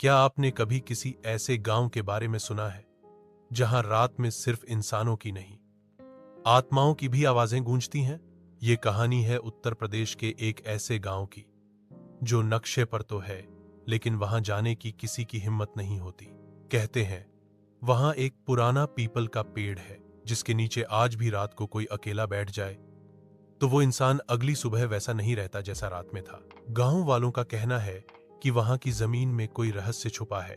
क्या आपने कभी किसी ऐसे गांव के बारे में सुना है जहां रात में सिर्फ इंसानों की नहीं, आत्माओं की भी आवाजें गूंजती हैं? ये कहानी है उत्तर प्रदेश के एक ऐसे गांव की जो नक्शे पर तो है, लेकिन वहां जाने की किसी की हिम्मत नहीं होती। कहते हैं वहां एक पुराना पीपल का पेड़ है जिसके नीचे आज भी रात को कोई अकेला बैठ जाए तो वो इंसान अगली सुबह वैसा नहीं रहता जैसा रात में था। गांव वालों का कहना है कि वहां की जमीन में कोई रहस्य छुपा है।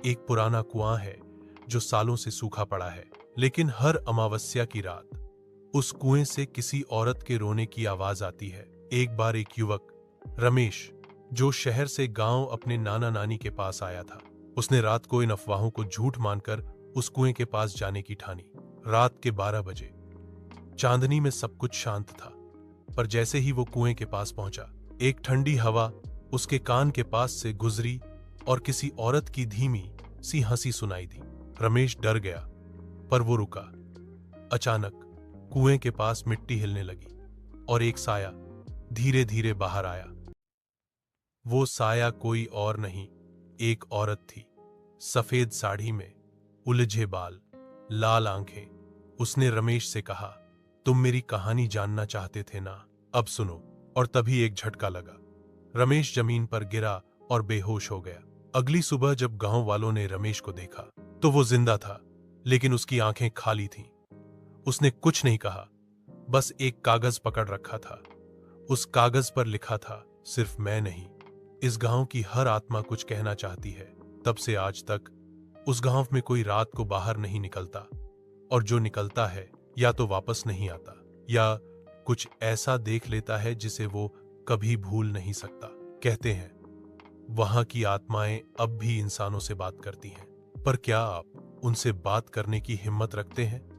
एक पुराना कुआं है जो सालों से सूखा पड़ा है, लेकिन हर अमावस्या की रात उस कुएं से किसी औरत के रोने की आवाज आती है। एक बार एक युवक रमेश, जो शहर से गांव अपने नाना नानी के पास आया था, उसने रात को इन अफवाहों को झूठ मानकर उस कुएं के पास जाने की ठानी। रात के 12 बजे चांदनी में सब कुछ शांत था, पर जैसे ही वो कुएं के पास पहुंचा, एक ठंडी हवा उसके कान के पास से गुजरी और किसी औरत की धीमी सी हंसी सुनाई दी। रमेश डर गया, पर वो रुका। अचानक कुएं के पास मिट्टी हिलने लगी और एक साया धीरे धीरे बाहर आया। वो साया कोई और नहीं, एक औरत थी, सफेद साड़ी में, उलझे बाल, लाल आंखें। उसने रमेश से कहा, तुम मेरी कहानी जानना चाहते थे ना? अब सुनो। और तभी एक झटका लगा। रमेश जमीन पर गिरा और बेहोश हो गया। अगली सुबह जब गांव वालों ने रमेश को देखा तो वो जिंदा था, लेकिन उसकी आंखें खाली थीं। उसने कुछ नहीं कहा, बस एक कागज पकड़ रखा था। उस कागज पर लिखा था, सिर्फ मैं नहीं, इस गांव की हर आत्मा कुछ कहना चाहती है। तब से आज तक उस गांव में कोई रात को बाहर नहीं निकलता, और जो निकलता है या तो वापस नहीं आता या कुछ ऐसा देख लेता है जिसे वो कभी भूल नहीं सकता। कहते हैं वहां की आत्माएं अब भी इंसानों से बात करती हैं, पर क्या आप उनसे बात करने की हिम्मत रखते हैं?